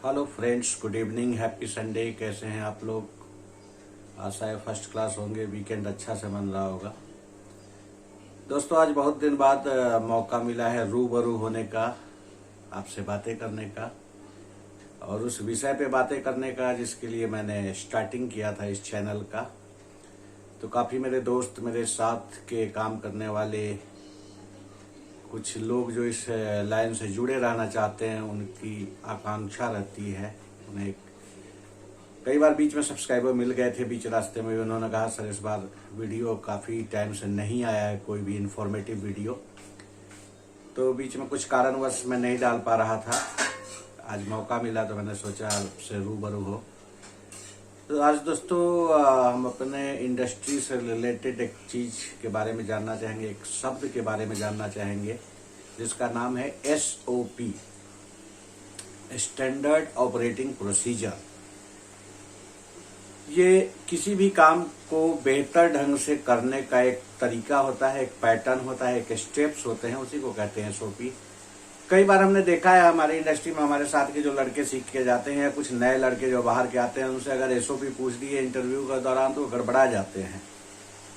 Hello friends, good evening, happy Sunday. कैसे हैं आप लोग? आशा है फर्स्ट क्लास होंगे। वीकेंड अच्छा से मन रहा होगा। दोस्तों, आज बहुत दिन बाद मौका मिला है रूबरू होने का, आपसे बातें करने का और उस विषय पे बातें करने का जिसके लिए मैंने स्टार्टिंग किया था इस चैनल का। तो काफ़ी मेरे दोस्त, मेरे साथ के काम करने वाले कुछ लोग जो इस लाइन से जुड़े रहना चाहते हैं, उनकी आकांक्षा रहती है। उन्हें कई बार बीच में सब्सक्राइबर मिल गए थे, बीच रास्ते में उन्होंने कहा सर इस बार वीडियो काफ़ी टाइम से नहीं आया है, कोई भी इन्फॉर्मेटिव वीडियो। तो बीच में कुछ कारणवश मैं नहीं डाल पा रहा था। आज मौका मिला तो मैंने सोचा आपसे रूबरू हो। तो आज दोस्तों हम अपने इंडस्ट्री से रिलेटेड एक चीज़ के बारे में जानना चाहेंगे, एक शब्द के बारे में जानना चाहेंगे जिसका नाम है SOP, स्टैंडर्ड ऑपरेटिंग प्रोसीजर। ये किसी भी काम को बेहतर ढंग से करने का एक तरीका होता है, एक पैटर्न होता है, एक स्टेप्स होते हैं, उसी को कहते हैं SOP। कई बार हमने देखा है हमारी इंडस्ट्री में, हमारे साथ के जो लड़के सीख के जाते हैं, कुछ नए लड़के जो बाहर के आते हैं, उनसे अगर SOP पूछ दिए इंटरव्यू के दौरान तो गड़बड़ा जाते हैं।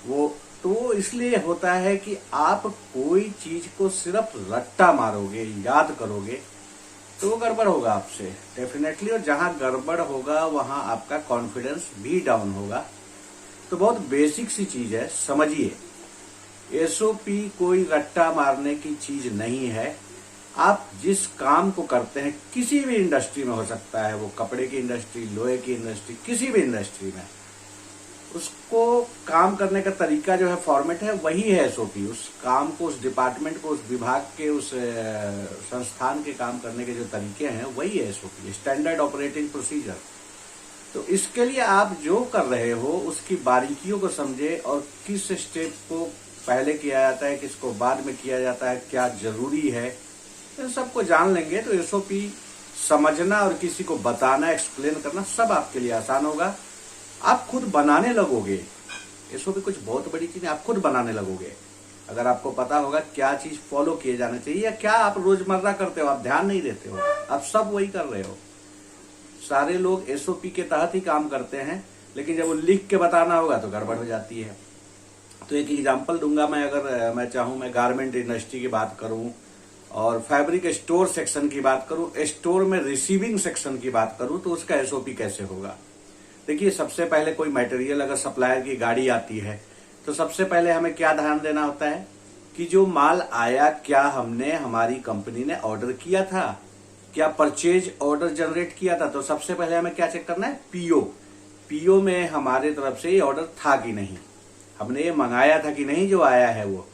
वो इसलिए होता है कि आप कोई चीज को सिर्फ रट्टा मारोगे, याद करोगे तो वो गड़बड़ होगा आपसे डेफिनेटली, और जहां गड़बड़ होगा वहां आपका कॉन्फिडेंस भी डाउन होगा। तो बहुत बेसिक सी चीज है, समझिए। SOP कोई रट्टा मारने की चीज नहीं है। आप जिस काम को करते हैं, किसी भी इंडस्ट्री में हो सकता है, वो कपड़े की इंडस्ट्री, लोहे की इंडस्ट्री, किसी भी इंडस्ट्री में, उसको काम करने का तरीका जो है, फॉर्मेट है, वही है SOP। उस काम को, उस डिपार्टमेंट को, उस विभाग के, उस संस्थान के काम करने के जो तरीके हैं वही है SOP, स्टैंडर्ड ऑपरेटिंग प्रोसीजर। तो इसके लिए आप जो कर रहे हो उसकी बारीकियों को समझे और किस स्टेप को पहले किया जाता है, किसको बाद में किया जाता है, क्या जरूरी है, इन सबको जान लेंगे तो SOP समझना और किसी को बताना, एक्सप्लेन करना सब आपके लिए आसान होगा। आप खुद बनाने लगोगे। SOP कुछ बहुत बड़ी चीज है, आप खुद बनाने लगोगे अगर आपको पता होगा क्या चीज फॉलो किए जाने चाहिए, या क्या आप रोजमर्रा करते हो, आप ध्यान नहीं देते हो, आप सब वही कर रहे हो। सारे लोग SOP के तहत ही काम करते हैं, लेकिन जब वो लिख के बताना होगा तो गड़बड़ हो जाती है। तो एक एग्जाम्पल दूंगा मैं। अगर मैं चाहूं, मैं गारमेंट इंडस्ट्री की बात करूं और फैब्रिक स्टोर सेक्शन की बात करूं, स्टोर में रिसीविंग सेक्शन की बात करूं, तो उसका SOP कैसे होगा? देखिए, सबसे पहले कोई मटेरियल अगर सप्लायर की गाड़ी आती है तो सबसे पहले हमें क्या ध्यान देना होता है कि जो माल आया, क्या हमने, हमारी कंपनी ने ऑर्डर किया था, क्या परचेज ऑर्डर जनरेट किया था। तो सबसे पहले हमें क्या चेक करना है? PO में हमारे तरफ से ये ऑर्डर था कि नहीं, हमने ये मंगाया था कि नहीं, जो आया है वो।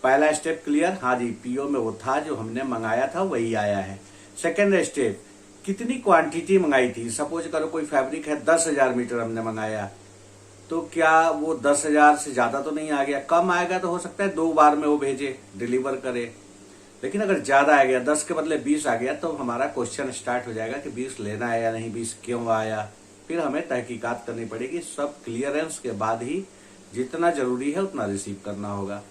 पहला स्टेप क्लियर, हाँ जी, PO में वो था, जो हमने मंगाया था वही आया है। सेकेंड स्टेप, कितनी क्वांटिटी मंगाई थी। सपोज करो कोई फैब्रिक है 10,000 मीटर हमने मंगाया, तो क्या वो 10,000 से ज्यादा तो नहीं आ गया? कम आएगा तो हो सकता है 2 बार में वो भेजे, डिलीवर करे। लेकिन अगर ज्यादा आ गया, 10 के बदले 20 आ गया, तो हमारा क्वेश्चन स्टार्ट हो जाएगा कि 20 लेना है या नहीं, 20 क्यों आया। फिर हमें तहकीकात करनी पड़ेगी। सब क्लियरेंस के बाद ही जितना जरूरी है उतना रिसीव करना होगा।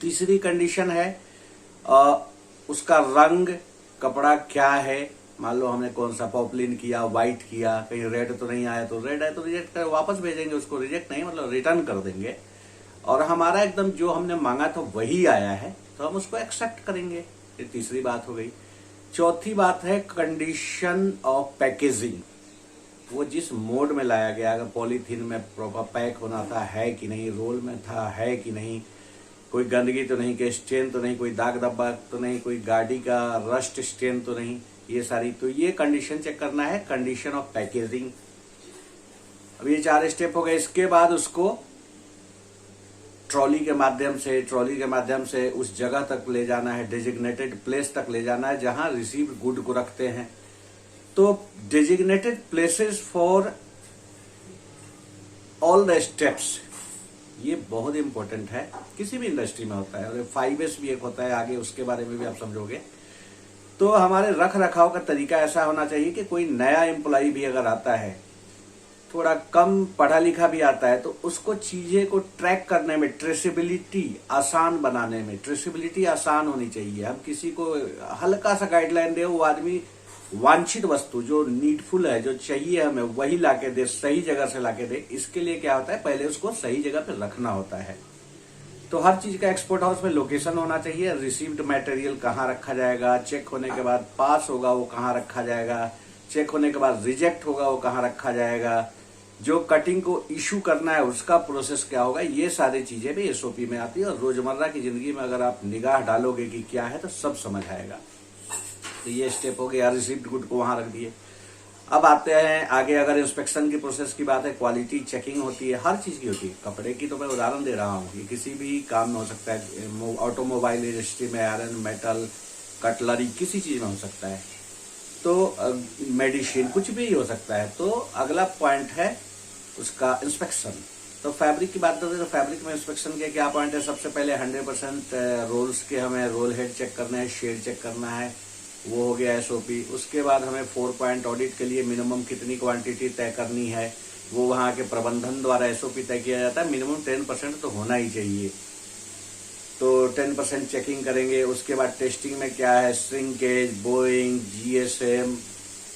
तीसरी कंडीशन है उसका रंग, कपड़ा क्या है। मान लो हमने कौन सा पॉपलिन किया, व्हाइट किया, कहीं रेड तो नहीं आया, तो रेड है तो रिजेक्ट कर, वापस भेजेंगे उसको। रिजेक्ट नहीं मतलब रिटर्न कर देंगे। और हमारा एकदम जो हमने मांगा था वही आया है तो हम उसको एक्सेप्ट करेंगे। ये तीसरी बात हो गई। चौथी बात है कंडीशन ऑफ पैकेजिंग। वो जिस मोड में लाया गया, अगर पॉलीथीन में प्रॉपर पैक होना था है कि नहीं, रोल में था है कि नहीं, कोई गंदगी तो नहीं, कोई स्टेन तो नहीं, कोई दाग धब्बा तो नहीं, कोई गाड़ी का रस्ट स्टेन तो नहीं, ये सारी। तो ये कंडीशन चेक करना है, कंडीशन ऑफ पैकेजिंग। अब ये 4 स्टेप हो गए। इसके बाद उसको ट्रॉली के माध्यम से उस जगह तक ले जाना है, डेजिग्नेटेड प्लेस तक ले जाना है जहां रिसीव गुड को रखते हैं। तो designated places for all the steps, ये बहुत इंपॉर्टेंट है, किसी भी इंडस्ट्री में होता है। और 5S भी एक होता है, आगे उसके बारे में भी आप समझोगे। तो हमारे रख रखाव का तरीका ऐसा होना चाहिए कि कोई नया एम्प्लॉय भी अगर आता है, थोड़ा कम पढ़ा लिखा भी आता है, तो उसको चीजें को ट्रैक करने में, ट्रेसेबिलिटी आसान बनाने में, ट्रेसेबिलिटी आसान होनी चाहिए। हम किसी को हल्का सा गाइडलाइन दे, वो आदमी वांछित वस्तु जो नीडफुल है, जो चाहिए हमें, वही लाके दे, सही जगह से लाके दे। इसके लिए क्या होता है, पहले उसको सही जगह पे रखना होता है। तो हर चीज का एक्सपोर्ट हाउस में लोकेशन होना चाहिए, रिसीव्ड मटेरियल कहाँ रखा जाएगा, चेक होने के बाद पास होगा वो कहाँ रखा जाएगा, चेक होने के बाद रिजेक्ट होगा वो कहाँ रखा जाएगा, जो कटिंग को इशू करना है उसका प्रोसेस क्या होगा, ये सारी चीजें भी एसओपी में आती है। और रोजमर्रा की जिंदगी में अगर आप निगाह डालोगे कि क्या है तो सब समझ आएगा। तो ये स्टेप हो गया, रिसीव्ड गुड को वहां रख दिए। अब आते हैं आगे, अगर इंस्पेक्शन की प्रोसेस की बात है, क्वालिटी चेकिंग होती है, हर चीज की होती है। कपड़े की तो मैं उदाहरण दे रहा हूँ, ये किसी भी काम में हो सकता है, ऑटोमोबाइल इंडस्ट्री में, आयरन, मेटल, कटलरी, किसी चीज में हो सकता है। तो मेडिसिन, कुछ भी हो सकता है। तो अगला पॉइंट है उसका इंस्पेक्शन। तो फैब्रिक की बात करते हैं, तो फैब्रिक में इंस्पेक्शन के क्या पॉइंट है। सबसे पहले 100% रोल्स के हमें रोल हेड चेक करना है, शेड चेक करना है, वो हो गया एसओपी। उसके बाद हमें 4 पॉइंट ऑडिट के लिए मिनिमम कितनी क्वांटिटी तय करनी है, वो वहाँ के प्रबंधन द्वारा एसओपी तय किया जाता है। मिनिमम 10% तो होना ही चाहिए, तो 10% चेकिंग करेंगे। उसके बाद टेस्टिंग में क्या है, shrinkage, Boeing, GSM,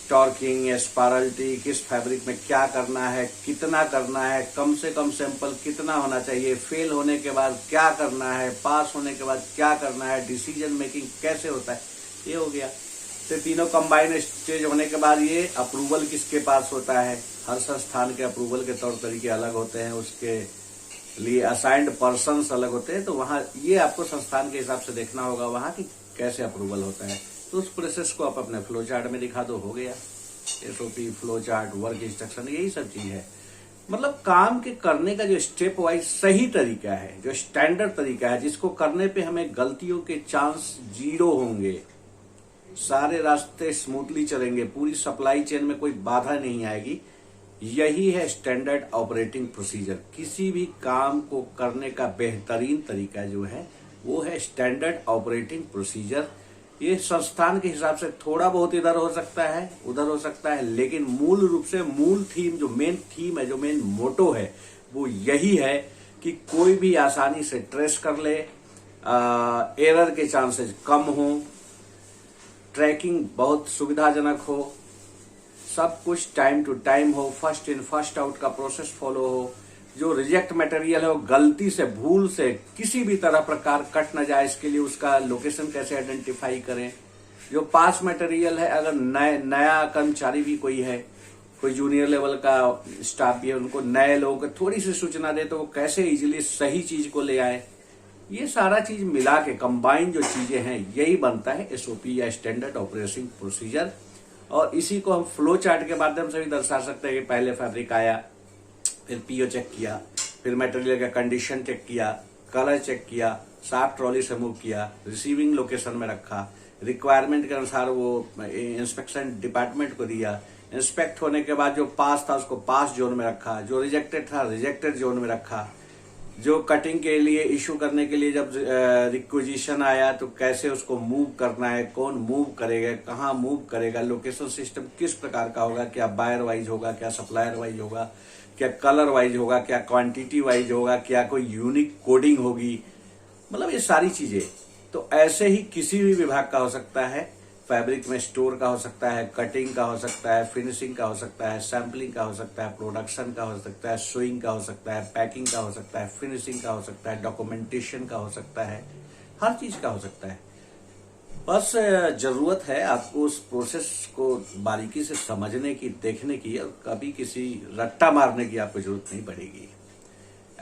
torquing, spirality, किस फैब्रिक में क्या करना है, कितना करना है, कम से कम सैंपल कितना होना चाहिए, फेल होने के बाद क्या करना है, पास होने के बाद क्या करना है, डिसीजन मेकिंग कैसे होता है, ये हो गया। तो तीनों कंबाइन स्टेज होने के बाद ये अप्रूवल किसके पास होता है। हर संस्थान के अप्रूवल के तौर तरीके अलग होते हैं, उसके लिए असाइंड पर्सन्स अलग होते हैं। तो वहाँ ये आपको संस्थान के हिसाब से देखना होगा वहाँ की कैसे अप्रूवल होता है। तो उस प्रोसेस को आप अपने फ्लो चार्ट में दिखा दो, हो गया। SOP, flow chart, work instruction, यही सब चीज है। मतलब काम के करने का जो स्टेप वाइज सही तरीका है, जो स्टैंडर्ड तरीका है, जिसको करने पे हमें गलतियों के चांस 0 होंगे, सारे रास्ते स्मूथली चलेंगे, पूरी सप्लाई चेन में कोई बाधा नहीं आएगी, यही है स्टैंडर्ड ऑपरेटिंग प्रोसीजर। किसी भी काम को करने का बेहतरीन तरीका जो है वो है स्टैंडर्ड ऑपरेटिंग प्रोसीजर। ये संस्थान के हिसाब से थोड़ा बहुत इधर हो सकता है, उधर हो सकता है, लेकिन मूल रूप से मूल थीम, जो मेन थीम है, जो मेन मोटो है, वो यही है कि कोई भी आसानी से ट्रेस कर ले, एरर के चांसेस कम हो, ट्रैकिंग बहुत सुविधाजनक हो, सब कुछ टाइम टू टाइम हो, फर्स्ट इन फर्स्ट आउट का प्रोसेस फॉलो हो, जो रिजेक्ट मटेरियल है वो गलती से, भूल से किसी भी तरह प्रकार कट न जाए, इसके लिए उसका लोकेशन कैसे आइडेंटिफाई करें। जो पास मटेरियल है, अगर नया कर्मचारी भी कोई है, कोई जूनियर लेवल का स्टाफ भी है, उनको नए लोगों को थोड़ी सी सूचना दे तो वो कैसे इजीली सही चीज को ले आए। ये सारा चीज मिला के कंबाइन जो चीजें हैं, यही बनता है एसओपी या स्टैंडर्ड ऑपरेटिंग प्रोसीजर। और इसी को हम फ्लो चार्ट के माध्यम से भी दर्शा सकते हैं कि पहले फैब्रिक आया, फिर पीओ चेक किया, फिर मटेरियल का कंडीशन चेक किया, कलर चेक किया, साफ ट्रॉली से मूव किया, रिसीविंग लोकेशन में रखा, रिक्वायरमेंट के अनुसार वो इंस्पेक्शन डिपार्टमेंट को दिया, इंस्पेक्ट होने के बाद जो पास था उसको पास जोन में रखा, जो रिजेक्टेड था रिजेक्टेड जोन में रखा, जो कटिंग के लिए इशू करने के लिए जब रिक्विजिशन आया तो कैसे उसको मूव करना है, कौन मूव करेगा, कहाँ मूव करेगा, लोकेशन सिस्टम किस प्रकार का होगा, क्या बायर वाइज होगा, क्या सप्लायर वाइज होगा, क्या कलर वाइज होगा, क्या क्वांटिटी वाइज होगा, क्या कोई यूनिक कोडिंग होगी, मतलब ये सारी चीजें। तो ऐसे ही किसी भी विभाग का हो सकता है, फैब्रिक में स्टोर का हो सकता है, कटिंग का हो सकता है, फिनिशिंग का हो सकता है, सैम्पलिंग का हो सकता है, प्रोडक्शन का हो सकता है, सुइंग का हो सकता है, पैकिंग का हो सकता है, फिनिशिंग का हो सकता है, डॉक्यूमेंटेशन का हो सकता है, हर चीज का हो सकता है। बस जरूरत है आपको उस प्रोसेस को बारीकी से समझने की, देखने की, और कभी किसी रट्टा मारने की आपको जरूरत नहीं पड़ेगी।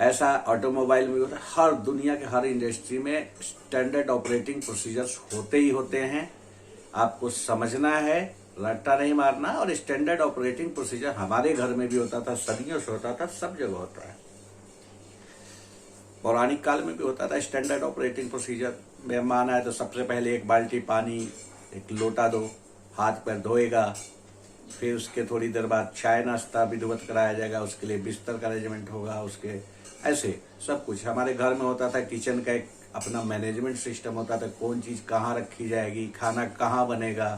ऐसा ऑटोमोबाइल में होता है, हर दुनिया के हर इंडस्ट्री में स्टैंडर्ड ऑपरेटिंग प्रोसीजर्स होते ही होते हैं। आपको समझना है, रट्टा नहीं मारना। और स्टैंडर्ड ऑपरेटिंग प्रोसीजर हमारे घर में भी होता था, सदियों से होता था, सब जगह होता है। पौराणिक काल में भी होता था स्टैंडर्ड ऑपरेटिंग प्रोसीजर। मेहमान आए तो सबसे पहले 1 बाल्टी पानी, 1 लोटा दो, हाथ पैर धोएगा, फिर उसके थोड़ी देर बाद चाय नाश्ता विधिवत कराया जाएगा, उसके लिए बिस्तर का अरेंजमेंट होगा, उसके ऐसे सब कुछ हमारे घर में होता था। किचन का एक अपना मैनेजमेंट सिस्टम होता था, कौन चीज कहाँ रखी जाएगी, खाना कहाँ बनेगा,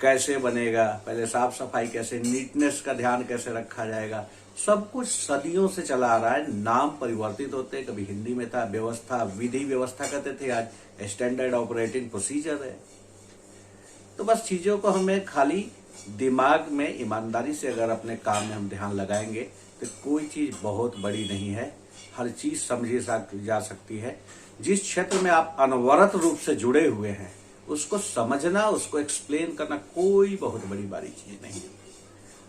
कैसे बनेगा, पहले साफ सफाई कैसे, नीटनेस का ध्यान कैसे रखा जाएगा, सब कुछ सदियों से चला आ रहा है। नाम परिवर्तित होते, कभी हिंदी में था व्यवस्था, विधि व्यवस्था कहते थे, आज स्टैंडर्ड ऑपरेटिंग प्रोसीजर है। तो बस चीजों को हमें खाली दिमाग में ईमानदारी से अगर अपने काम में हम ध्यान लगाएंगे तो कोई चीज बहुत बड़ी नहीं है, हर चीज समझी जा सकती है। जिस क्षेत्र में आप अनवरत रूप से जुड़े हुए हैं उसको समझना, उसको एक्सप्लेन करना कोई बहुत बड़ी चीज नहीं है।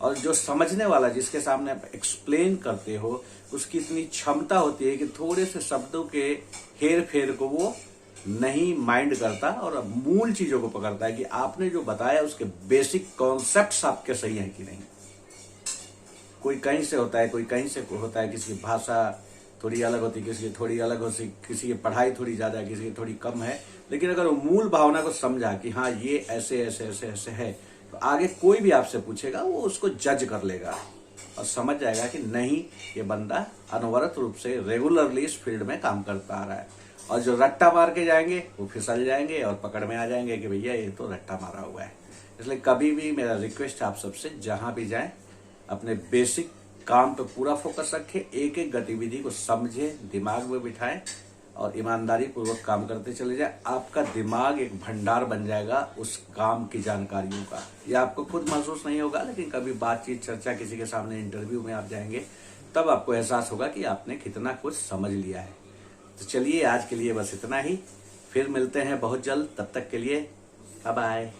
और जो समझने वाला, जिसके सामने आप एक्सप्लेन करते हो, उसकी इतनी क्षमता होती है कि थोड़े से शब्दों के हेर फेर को वो नहीं माइंड करता और मूल चीजों को पकड़ता है कि आपने जो बताया उसके बेसिक कॉन्सेप्ट्स आपके सही हैं कि नहीं। कोई कहीं से होता है, कोई कहीं से होता है, किसी की भाषा थोड़ी अलग होती है, किसी की थोड़ी अलग होती, किसी की पढ़ाई थोड़ी ज्यादा है, किसी की थोड़ी कम है, लेकिन अगर वो मूल भावना को समझा कि हाँ ये ऐसे ऐसे ऐसे ऐसे है, तो आगे कोई भी आपसे पूछेगा वो उसको जज कर लेगा और समझ जाएगा कि नहीं, ये बंदा अनवरत रूप से रेगुलरली इस फील्ड में काम करता आ रहा है। और जो रट्टा मार के जाएंगे वो फिसल जाएंगे और पकड़ में आ जाएंगे कि भैया ये तो रट्टा मारा हुआ है। इसलिए कभी भी मेरा रिक्वेस्ट है आप सबसे, जहां भी जाएं अपने बेसिक काम पे पूरा फोकस रखें, एक एक गतिविधि को समझें, दिमाग में बिठाएं और ईमानदारी पूर्वक काम करते चले जाए। आपका दिमाग एक भंडार बन जाएगा उस काम की जानकारियों का। ये आपको खुद महसूस नहीं होगा, लेकिन कभी बातचीत चर्चा किसी के सामने इंटरव्यू में आप जाएंगे तब आपको एहसास होगा कि आपने कितना कुछ समझ लिया है। तो चलिए आज के लिए बस इतना ही, फिर मिलते हैं बहुत जल्द, तब तक के लिए बाय बाय।